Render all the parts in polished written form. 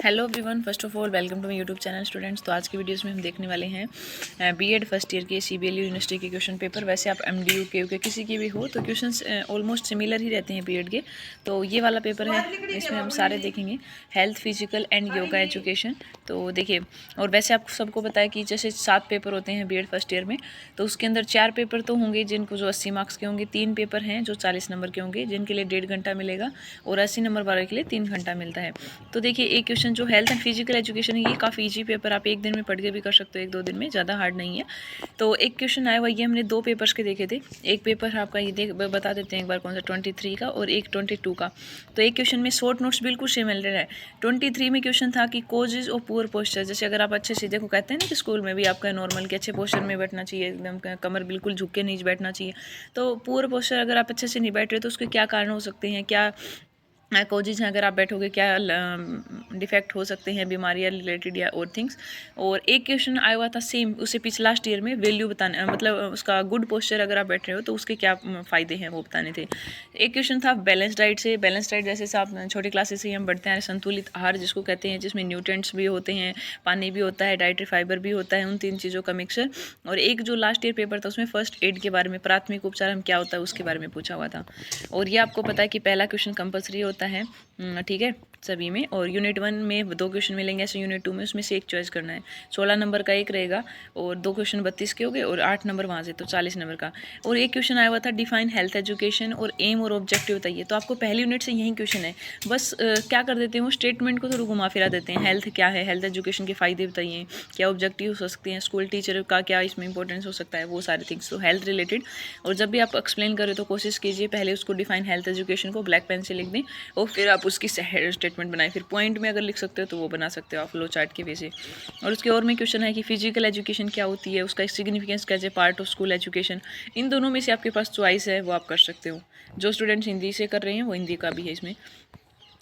Hello everyone, first of all welcome to my YouTube channel students. तो आज की videos में हम देखने वाले हैं बीएड फर्स्ट ईयर के सीबीएलयू यूनिवर्सिटी के क्वेश्चन पेपर। वैसे आप एमडीयू के किसी के भी हो तो क्वेश्चंस ऑलमोस्ट सिमिलर ही रहते हैं बीएड के। तो ये वाला पेपर है, इसमें हम सारे देखेंगे health, physical and yoga education. तो देखिए, और वैसे आप सबको पता है कि जैसे 7 पेपर होते हैं बीएड फर्स्ट ईयर में, तो उसके अंदर 4 पेपर तो होंगे जिनको जो 80 मार्क्स के होंगे, 3 पेपर हैं जो 40 नंबर के होंगे जिनके लिए 1.5 घंटा मिलेगा, और 80 नंबर वाले के लिए 3 घंटा मिलता है। तो देखिए, एक क्वेश्चन जो हेल्थ एंड फिजिकल एजुकेशन है, ये काफ़ी इजी पेपर, आप एक दिन में पढ़ के भी कर सकते हो, 1-2 दिन में, ज़्यादा हार्ड नहीं है। तो एक क्वेश्चन आया हुआ, ये हमने 2 पेपर्स के देखे थे। एक पेपर आपका ये बता देते हैं एक बार कौन सा, 23 का और एक 22 का। तो एक क्वेश्चन में शॉर्ट नोट्स बिल्कुल सिमिलर है। 23 में क्वेश्चन था कि कोजेज और पुअर पोस्चर, जैसे अगर आप अच्छे से देखो, कहते हैं ना कि स्कूल में भी आपका नॉर्मल के अच्छे पोस्चर में बैठना चाहिए, एकदम कमर बिल्कुल झुक के नीचे बैठना चाहिए। तो पुअर पोस्चर अगर आप अच्छे से नहीं बैठ रहे तो उसके क्या कारण हो सकते हैं, क्या कोजेज हैं, अगर आप बैठोगे क्या डिफेक्ट हो सकते हैं, बीमारियाँ रिलेटेड या और थिंग्स। और एक क्वेश्चन आया हुआ था सेम उससे पिछले लास्ट ईयर में, वैल्यू बताने, मतलब उसका गुड पोस्चर अगर आप बैठ रहे हो तो उसके क्या फ़ायदे हैं वो बताने थे। एक क्वेश्चन था बैलेंस डाइट से। बैलेंस डाइट जैसे आप छोटी क्लासेस से ही हम बढ़ते हैं, संतुलित आहार जिसको कहते हैं, जिसमें न्यूट्रिएंट्स भी होते हैं, पानी भी होता है, डाइटरी फाइबर भी होता है, उन 3 चीज़ों का मिक्सचर। और एक जो लास्ट ईयर पेपर था उसमें फर्स्ट एड के बारे में, प्राथमिक उपचार हम क्या होता है उसके बारे में पूछा हुआ था। और ये आपको पता है कि पहला क्वेश्चन कंपलसरी होता है, ठीक है, सभी में। और यूनिट 1 में 2 क्वेश्चन मिलेंगे, ऐसे यूनिट 2 में उसमें से एक चॉइस करना है। 16 नंबर का एक रहेगा और 2 क्वेश्चन 32 के हो गए और 8 नंबर वहाँ से, तो 40 नंबर का। और एक क्वेश्चन आया हुआ था डिफाइन हेल्थ एजुकेशन और एम और ऑब्जेक्टिव बताइए। तो आपको पहली यूनिट से यही क्वेश्चन है, बस क्या कर देते हैं वो स्टेटमेंट को थोड़ा घुमा फिरा देते हैं। हेल्थ क्या है, हेल्थ एजुकेशन के फ़ायदे बताइए, क्या ऑब्जेक्टिव हो सकते हैं, स्कूल टीचर का क्या इसमें इंपॉर्टेंस हो सकता है, वो सारे थिंग्स तो हेल्थ रिलेटेड। और जब भी आप एक्सप्लेन करें तो कोशिश कीजिए पहले उसको डिफाइन हेल्थ एजुकेशन को ब्लैक पेन से लिख दें और फिर आप उसकी स्टेटमेंट बनाएं। फिर पॉइंट में अगर लिख सकते हो तो वो बना सकते हो आप फ्लो चार्ट के वे से। और उसके और में क्वेश्चन है कि फिजिकल एजुकेशन क्या होती है, उसका सिग्निफिकेंस कैसे पार्ट ऑफ स्कूल एजुकेशन। इन दोनों में से आपके पास चॉइस है, वो आप कर सकते हो। जो स्टूडेंट्स हिंदी से कर रहे हैं वो हिंदी का भी है, इसमें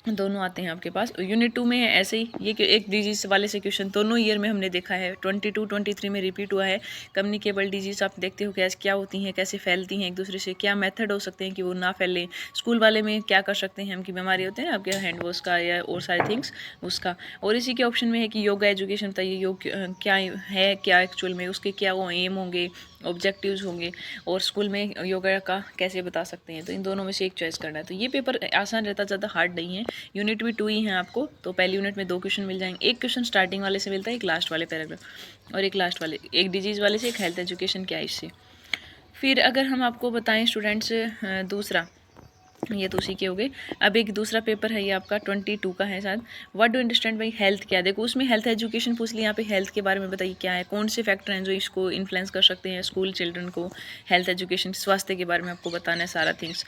दोनों आते हैं आपके पास। यूनिट 2 में है ऐसे ही, ये एक डिजीज वाले से क्वेश्चन दोनों ईयर में हमने देखा है, 22 23 में रिपीट हुआ है। कम्युनिकेबल डिजीज आप देखते हो कैसे क्या होती हैं, कैसे फैलती हैं एक दूसरे से, क्या मेथड हो सकते हैं कि वो ना फैले। स्कूल वाले में क्या कर सकते हैं हम, की बीमारी होते हैं आपके हैंड वॉश का या और सारे थिंग्स उसका। और इसी के ऑप्शन में है कि योगा एजुकेशन बताइए, योग क्या है, क्या एक्चुअल में उसके क्या वो एम होंगे, ऑब्जेक्टिव्स होंगे, और स्कूल में योगा का कैसे बता सकते हैं। तो इन दोनों में से एक चॉइस करना है। तो ये पेपर आसान रहता, ज़्यादा हार्ड नहीं है। यूनिट भी 2 ही हैं आपको, तो पहली यूनिट में 2 क्वेश्चन मिल जाएंगे। एक क्वेश्चन स्टार्टिंग वाले से मिलता है, एक लास्ट वाले पैराग्राफ, और एक लास्ट वाले, एक डिजीज़ वाले से, एक हेल्थ एजुकेशन क्या है इससे। फिर अगर हम आपको बताएं स्टूडेंट्स, दूसरा, ये तो उसी के हो गए। अब एक दूसरा पेपर है, ये आपका 22 का है शायद। What do understand by health, क्या देखो उसमें हेल्थ एजुकेशन पूछ लिया, यहाँ पे हेल्थ के बारे में बताइए क्या है, कौन से फैक्टर हैं जो इसको इन्फ्लुएंस कर सकते हैं स्कूल चिल्ड्रन को, हेल्थ एजुकेशन, स्वास्थ्य के बारे में आपको बताना है सारा थिंग्स।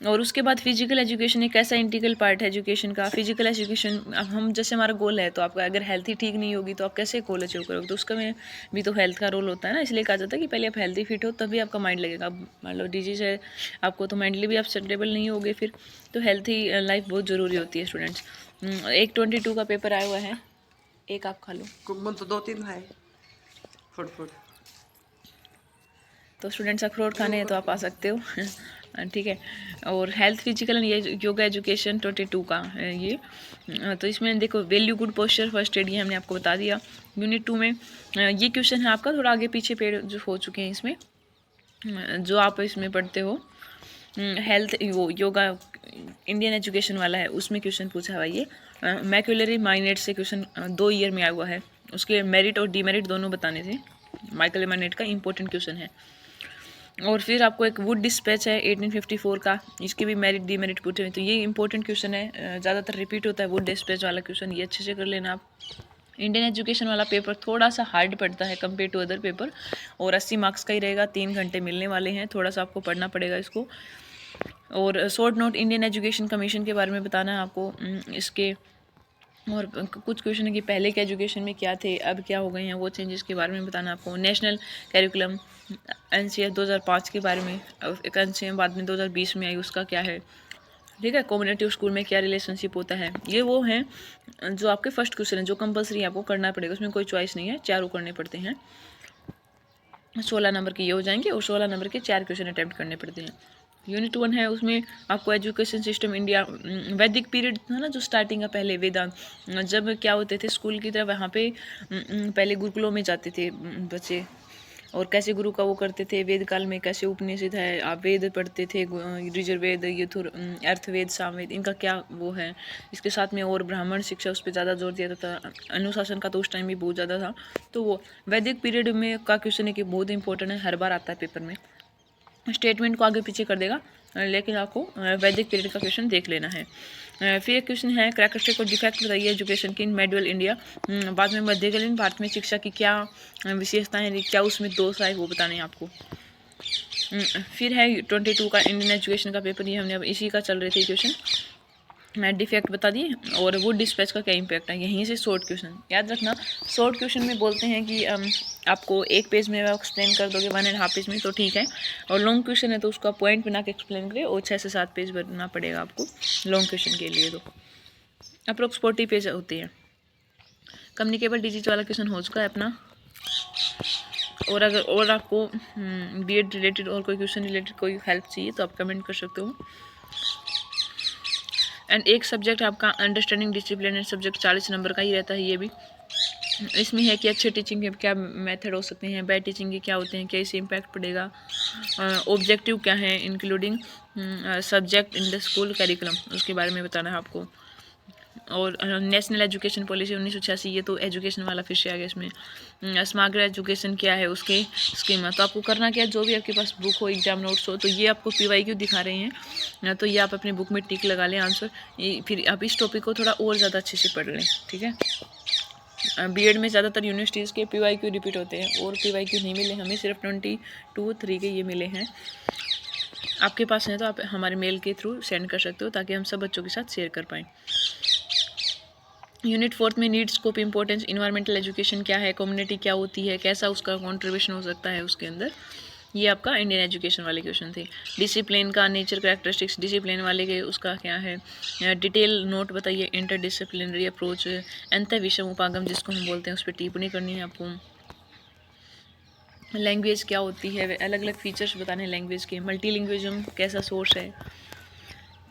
और उसके बाद फिजिकल एजुकेशन एक ऐसा इंटीग्रल पार्ट है एजुकेशन का। फिजिकल एजुकेशन, अब हम जैसे हमारा गोल है, तो आपका अगर हेल्थ ही ठीक नहीं होगी तो आप कैसे गोल अचीव करोगे, तो उसका में भी तो हेल्थ का रोल होता है ना। इसलिए कहा जाता है कि पहले आप हेल्थी फिट हो तभी आपका माइंड लगेगा। अब मान लो डिजीज है आपको, तो मेंटली भी आप स्टेबल नहीं होगे फिर, तो हेल्थी लाइफ बहुत ज़रूरी होती है स्टूडेंट्स। एक 22 का पेपर आया हुआ है, एक आप खा लो, तो 2-3 है फुट। तो स्टूडेंट्स अखरोट खाने हैं तो आप आ सकते हो ठीक है। और हेल्थ फिजिकल एंड ये योगा एजुकेशन 22 का है ये। तो इसमें देखो value good posture first aid, ये हमने आपको बता दिया। यूनिट 2 में ये क्वेश्चन है आपका, थोड़ा आगे पीछे पेड़ जो हो चुके हैं इसमें, जो आप इसमें पढ़ते हो हेल्थ, वो योगा इंडियन एजुकेशन वाला है, उसमें क्वेश्चन पूछा हुआ ये। मैक्युलरी माइनेट से क्वेश्चन 2 ईयर में आया हुआ है, उसके मेरिट और डीमेरिट दोनों बताने थे। माइकल माइनेट का इंपॉर्टेंट क्वेश्चन है। और फिर आपको एक वुड डिस्पैच है 1854 का, इसके भी मेरिट डीमेरिट पूछे हुए, तो ये इंपॉर्टेंट क्वेश्चन है, ज़्यादातर रिपीट होता है वुड डिस्पैच वाला क्वेश्चन, ये अच्छे से कर लेना आप। इंडियन एजुकेशन वाला पेपर थोड़ा सा हार्ड पड़ता है कंपेयर टू अदर पेपर, और 80 मार्क्स का ही रहेगा, 3 घंटे मिलने वाले हैं, थोड़ा सा आपको पढ़ना पड़ेगा इसको। और short note Indian education commission के बारे में बताना है आपको, इसके और कुछ क्वेश्चन है कि पहले के एजुकेशन में क्या थे, अब क्या हो गए हैं, वो चेंजेस के बारे में बताना आपको। नेशनल कैरिकुलम एनसीएफ 2005 के बारे में, एक एनसीएम बाद में 2020 में आई, उसका क्या है, ठीक है। कम्युनिटी स्कूल में क्या रिलेशनशिप होता है, ये वो हैं जो आपके फर्स्ट क्वेश्चन है, जो कंपलसरी आपको करना पड़ेगा, उसमें कोई चॉइस नहीं है, चारों करने पड़ते हैं। 16 नंबर के ये हो जाएंगे और 16 नंबर के 4 क्वेश्चन अटैम्प्ट करने पड़ते हैं। यूनिट 1 है, उसमें आपको एजुकेशन सिस्टम इंडिया, वैदिक पीरियड था ना जो स्टार्टिंग का, पहले वेदांत, जब क्या होते थे स्कूल की तरफ, वहाँ पे पहले गुरुकुलों में जाते थे बच्चे, और कैसे गुरु का वो करते थे, वेद काल में कैसे उपनिषद है, आप वेद पढ़ते थे, ऋजुर्वेद, अर्थवेद, सामवेद, इनका क्या वो है। इसके साथ में और ब्राह्मण शिक्षा, उस पर ज़्यादा जोर दिया जाता था। अनुशासन का तो उस टाइम भी बहुत ज़्यादा था। तो वो वैदिक पीरियड में का क्वेश्चन है कि बहुत इंपॉर्टेंट है, हर बार आता है पेपर में। स्टेटमेंट को आगे पीछे कर देगा, लेकिन आपको वैदिक पीरियड का क्वेश्चन देख लेना है। फिर एक क्वेश्चन है, कैरेक्टरिस्टिक और डिफेक्ट बताइए एजुकेशन की इन मेडुअल इंडिया। बाद में मध्यकालीन भारत में शिक्षा की क्या विशेषताएं हैं, क्या उसमें दोष आए, वो बताने हैं आपको। फिर है 22 का इंडियन एजुकेशन का पेपर, ये हमने अब इसी का चल रहे थे क्वेश्चन, मैं डिफेक्ट बता दिए, और वुड डिस्पैच का क्या इम्पैक्ट है। यहीं से शॉर्ट क्वेश्चन याद रखना। शॉर्ट क्वेश्चन में बोलते हैं कि आपको एक पेज में एक्सप्लेन कर दोगे, 1.5 पेज में, तो ठीक है, और लॉन्ग क्वेश्चन है तो उसका पॉइंट बना के एक्सप्लेन करें, और 6 से 7 पेज बनना पड़ेगा आपको लॉन्ग क्वेश्चन के लिए। तो अप्रोक्स 40 पेज होती है। कम्युनिकेबल डिजीज वाला क्वेश्चन हो चुका है अपना। और अगर और आपको बीएड रिलेटेड और कोई क्वेश्चन रिलेटेड कोई हेल्प चाहिए तो आप कमेंट कर सकते हो। एंड एक सब्जेक्ट आपका understanding discipline and subject 40 number का ही रहता है। ये भी इसमें है कि अच्छे टीचिंग के क्या मेथड हो सकते हैं, बैड टीचिंग के क्या होते हैं, क्या इससे इम्पैक्ट पड़ेगा, ऑब्जेक्टिव क्या है including subject in the school curriculum, उसके बारे में बताना है आपको। और नेशनल एजुकेशन पॉलिसी 1986, ये तो एजुकेशन वाला फिर से आ गया इसमें। समग्र एजुकेशन क्या है, उसके स्कीम। तो आपको करना क्या है, जो भी आपके पास बुक हो, एग्जाम नोट्स हो, तो ये आपको PYQ दिखा रहे हैं, तो ये आप अपनी बुक में टिक लगा लें आंसर। फिर आप इस टॉपिक को थोड़ा और ज़्यादा अच्छे से पढ़ लें, ठीक है। बीएड में ज़्यादातर यूनिवर्सिटीज़ के PYQ रिपीट होते हैं, और PYQ नहीं मिले हमें, सिर्फ 22-3 के ये मिले हैं। आपके पास हैं तो आप हमारे मेल के थ्रू सेंड कर सकते हो, ताकि हम सब बच्चों के साथ शेयर कर पाएँ। यूनिट 4 में need, scope, importance, environmental education क्या है, कम्युनिटी क्या होती है, कैसा उसका कंट्रीब्यूशन हो सकता है उसके अंदर, ये आपका इंडियन एजुकेशन वाले क्वेश्चन थे। डिसिप्लिन का नेचर, कैरेक्टरिस्टिक्स, डिसिप्लिन वाले के उसका क्या है, डिटेल नोट बताइए, इंटर डिसिप्लिनरी अप्रोच, अंत विषम उपागम जिसको हम बोलते हैं, उस पर टिप्पणी करनी है आपको। लैंग्वेज क्या होती है, अलग अलग फीचर्स बताने हैं लैंग्वेज के, मल्टीलिंग्विज्म कैसा सोर्स है।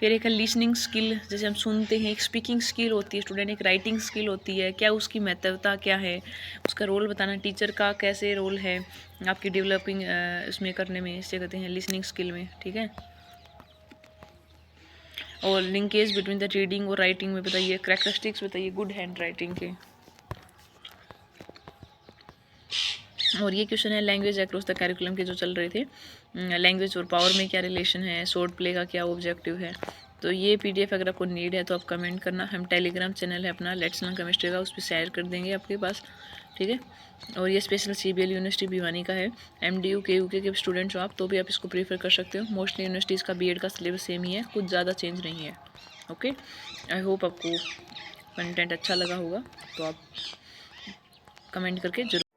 फिर एक है लिसनिंग स्किल, जैसे हम सुनते हैं, एक स्पीकिंग स्किल होती है स्टूडेंट, एक राइटिंग स्किल होती है, क्या उसकी महत्वता क्या है, उसका रोल बताना, टीचर का कैसे रोल है आपकी डेवलपिंग इसमें करने में, इससे कहते हैं लिसनिंग स्किल में, ठीक है। और लिंकेज बिटवीन द रीडिंग और राइटिंग में बताइए, कैरेक्टरिस्टिक्स बताइए गुड हैंड राइटिंग के। और ये क्वेश्चन है लैंग्वेज अक्रॉस द करिकुलम के जो चल रहे थे, लैंग्वेज और पावर में क्या रिलेशन है, शॉर्ट प्ले का क्या ऑब्जेक्टिव है। तो ये PDF अगर आपको नीड है तो आप कमेंट करना, हम टेलीग्राम चैनल है अपना लेट्स लर्न केमिस्ट्री का, उस पर शेयर कर देंगे आपके पास, ठीक है। और ये स्पेशल CBL यूनिवर्सिटी भिवानी का है, MDU KUK के स्टूडेंट्स हो आप तो भी आप इसको प्रीफर कर सकते हो। मोस्टली यूनिवर्सिटीज़ का BEड का सिलेबस सेम ही है, कुछ ज़्यादा चेंज नहीं है। ओके, आई होप आपको कंटेंट अच्छा लगा होगा, तो आप कमेंट करके जरूर